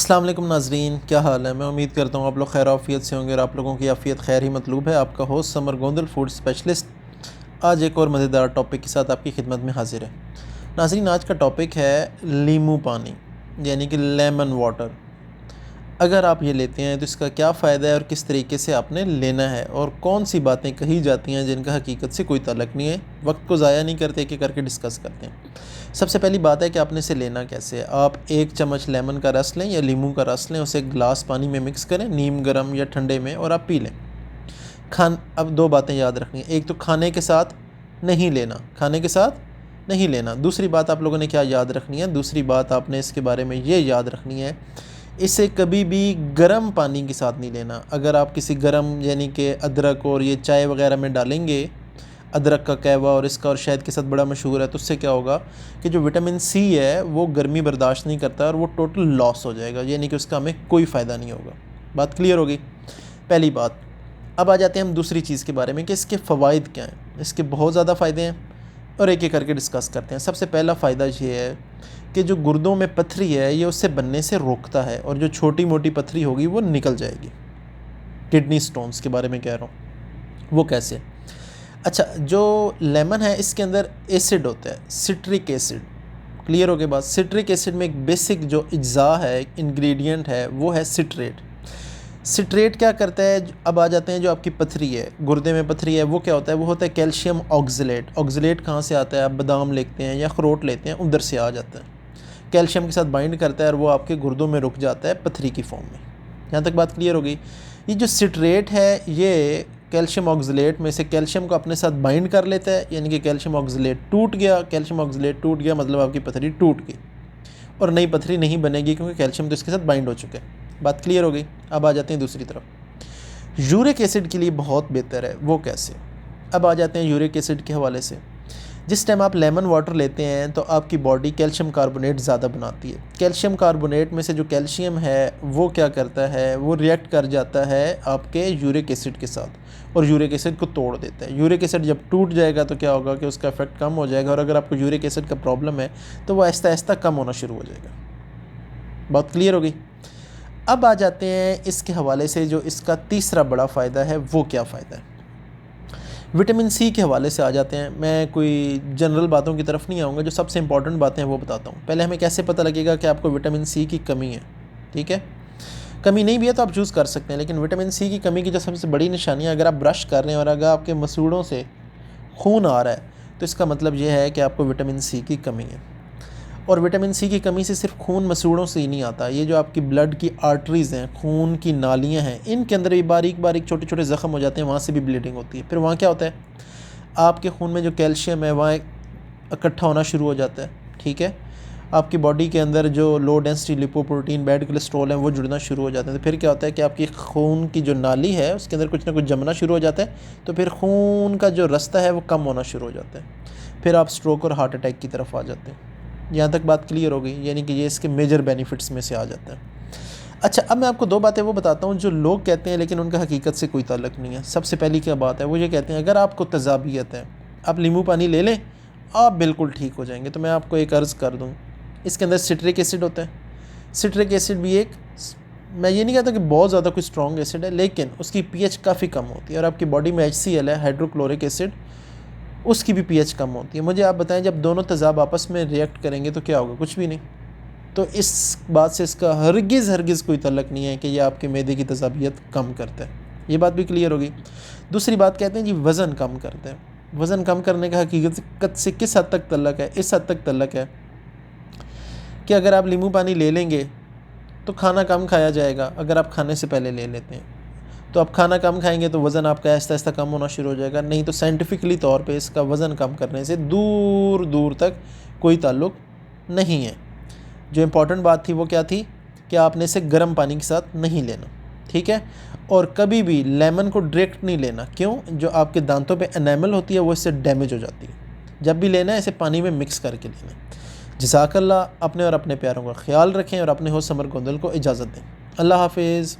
अस्सलाम वालेकुम नाज़रीन, क्या हाल है। मैं उम्मीद करता हूँ आप लोग खैर आफ़ियत से होंगे और आप लोगों की आफ़ियत खैर ही मतलूब है। आपका host summer Gondal food specialist आज एक और मज़ेदार टॉपिक के साथ आपकी खिदमत में हाजिर है। नाज़रीन, आज का टॉपिक है नींबू पानी यानी कि लेमन वाटर। अगर आप ये लेते हैं तो इसका क्या फ़ायदा है और किस तरीके से आपने लेना है और कौन सी बातें कही जाती हैं जिनका हकीकत से कोई ताल्लुक़ नहीं है। वक्त को ज़ाया नहीं करते, एक एक करके डिस्कस करते हैं। सबसे पहली बात है कि आपने इसे लेना कैसे है। आप 1 चम्मच लेमन का रस लें या नींबू का रस लें, उसे एक गिलास पानी में मिक्स करें, नीम गर्म या ठंडे में, और आप पी लें। अब 2 बातें याद रखनी है। एक तो खाने के साथ नहीं लेना, खाने के साथ नहीं लेना। दूसरी बात आप लोगों ने क्या याद रखनी है, दूसरी बात आपने इसके बारे में ये याद रखनी है, इसे कभी भी गर्म पानी के साथ नहीं लेना। अगर आप किसी गर्म यानी कि अदरक और ये चाय वगैरह में डालेंगे, अदरक का कहवा और इसका और शहद के साथ बड़ा मशहूर है, तो उससे क्या होगा कि जो विटामिन सी है वो गर्मी बर्दाश्त नहीं करता और वो टोटल लॉस हो जाएगा, यानी कि उसका हमें कोई फ़ायदा नहीं होगा। बात क्लियर होगी, पहली बात। अब आ जाते हैं हम दूसरी चीज़ के बारे में कि इसके फ़वाइद क्या हैं। इसके बहुत ज़्यादा फ़ायदे हैं और एक एक करके डिस्कस करते हैं। सबसे पहला फ़ायदा ये है कि जो गुर्दों में पथरी है ये उससे बनने से रोकता है और जो छोटी मोटी पथरी होगी वो निकल जाएगी। किडनी स्टोन्स के बारे में कह रहा हूँ, वो कैसे। अच्छा, जो लेमन है इसके अंदर एसिड होता है, सिट्रिक एसिड। क्लियर हो गई बात। सिट्रिक एसिड में एक बेसिक जो अज्जा है, इंग्रेडिएंट है, वो है सिट्रेट। सिट्रेट क्या करता है, अब आ जाते हैं जो आपकी पथरी है, गुर्दे में पथरी है, वो क्या होता है, वो होता है कैल्शियम ऑक्सलेट। ऑक्सलेट कहाँ से आता है, आप बादाम लेते हैं या अखरोट लेते हैं, उधर से आ जाता है। कैल्शियम के साथ बाइंड करता है और वो आपके गुर्दों में रुक जाता है पथरी की फॉर्म में। यहाँ तक बात क्लियर हो गई। ये जो सिट्रेट है ये कैल्शियम ऑक्सलेट में से कैल्शियम को अपने साथ बाइंड कर लेता है, यानी कि कैल्शियम ऑक्सलेट टूट गया। कैल्शियम ऑक्सलेट टूट गया मतलब आपकी पथरी टूट गई और नई पथरी नहीं बनेगी क्योंकि कैल्शियम तो इसके साथ बाइंड हो चुका है। बात क्लियर हो गई। अब आ जाते हैं दूसरी तरफ। यूरिक एसिड के लिए बहुत बेहतर है, वो कैसे। अब आ जाते हैं यूरिक एसिड के हवाले से। जिस टाइम आप लेमन वाटर लेते हैं तो आपकी बॉडी कैल्शियम कार्बोनेट ज़्यादा बनाती है। कैल्शियम कार्बोनेट में से जो कैल्शियम है वो क्या करता है, वो रिएक्ट कर जाता है आपके यूरिक एसिड के साथ और यूरिक एसिड को तोड़ देता है। यूरिक एसिड जब टूट जाएगा तो क्या होगा कि उसका इफेक्ट कम हो जाएगा और अगर आपको यूरिक एसिड का प्रॉब्लम है तो वो आहिस्ता आहिस्ता कम होना शुरू हो जाएगा। बात क्लियर हो गई। अब आ जाते हैं इसके हवाले से जो इसका तीसरा बड़ा फ़ायदा है, वो क्या फ़ायदा है। विटामिन सी के हवाले से आ जाते हैं। मैं कोई जनरल बातों की तरफ नहीं आऊँगा, जो सबसे इंपॉर्टेंट बातें हैं वो बताता हूँ। पहले हमें कैसे पता लगेगा कि आपको विटामिन सी की कमी है। ठीक है, कमी नहीं भी है तो आप चूज़ कर सकते हैं, लेकिन विटामिन सी की कमी की जो सबसे बड़ी निशानी है, अगर आप ब्रश कर रहे हैं और अगर आपके मसूड़ों से खून आ रहा है तो इसका मतलब ये है कि आपको विटामिन सी की कमी है। और विटामिन सी की कमी से सिर्फ खून मसूड़ों से ही नहीं आता, ये जो आपकी ब्लड की आर्टरीज़ हैं, खून की नालियाँ हैं, इनके अंदर भी बारीक बारीक छोटे छोटे ज़ख्म हो जाते हैं, वहाँ से भी ब्लीडिंग होती है। फिर वहाँ क्या होता है, आपके खून में जो कैल्शियम है वहाँ इकट्ठा होना शुरू हो जाता है। ठीक है, आपकी बॉडी के अंदर जो low density lipoprotein, bad cholesterol है, वो जुड़ना शुरू हो जाते हैं। तो फिर क्या होता है कि आपकी खून की जो नाली है उसके अंदर कुछ ना कुछ जमना शुरू हो जाता है, तो फिर खून का जो रास्ता है वो कम होना शुरू हो जाता है। फिर आप स्ट्रोक और हार्ट अटैक की तरफ आ जाते हैं। यहाँ तक बात क्लियर हो गई, यानी कि ये इसके मेजर बेनिफिट्स में से आ जाता है। अच्छा, अब मैं आपको 2 बातें वो बताता हूँ जो लोग कहते हैं लेकिन उनका हकीकत से कोई ताल्लुक़ नहीं है। सबसे पहली क्या बात है, वो ये कहते हैं अगर आपको तज़ाबियत है आप नींबू पानी ले लें, आप बिल्कुल ठीक हो जाएंगे। तो मैं आपको एक अर्ज़ कर दूँ, इसके अंदर सिट्रिक एसिड होता है। सिट्रिक एसिड भी एक, मैं ये नहीं कहता कि बहुत ज़्यादा कोई स्ट्रॉन्ग एसिड है, लेकिन उसकी पीएच काफ़ी कम होती है और आपकी बॉडी में HCl है, हाइड्रोक्लोरिक एसिड, उसकी भी पीएच कम होती है। मुझे आप बताएं, जब दोनों तेज़ाब आपस में रिएक्ट करेंगे तो क्या होगा, कुछ भी नहीं। तो इस बात से इसका हरगिज़ कोई ताल्लुक़ नहीं है कि ये आपके मैदे की तेज़ाबियत कम करता है। ये बात भी क्लियर होगी। दूसरी बात कहते हैं जी वज़न कम करता है। वज़न कम करने का हकीकत से किस हद तक ताल्लुक़ है, इस हद तक ताल्लुक़ है कि अगर आप नींबू पानी ले लेंगे तो खाना कम खाया जाएगा। अगर आप खाने से पहले ले लेते हैं तो आप खाना कम खाएंगे तो वज़न आपका आहिस्ता आहिस्ता कम होना शुरू हो जाएगा। नहीं तो साइंटिफिकली तौर पे इसका वज़न कम करने से दूर दूर तक कोई ताल्लुक़ नहीं है। जो इम्पॉर्टेंट बात थी वो क्या थी कि आपने इसे गर्म पानी के साथ नहीं लेना। ठीक है, और कभी भी लेमन को डायरेक्ट नहीं लेना। क्यों, जो आपके दांतों पे एनामल होती है वो इससे डैमेज हो जाती है। जब भी लेना है इसे पानी में मिक्स करके लेना। जज़ाकल्लाह। अपने और अपने प्यारों का ख्याल रखें और अपने होस्ट समर गोंदल को इजाज़त दें। अल्लाह हाफिज़।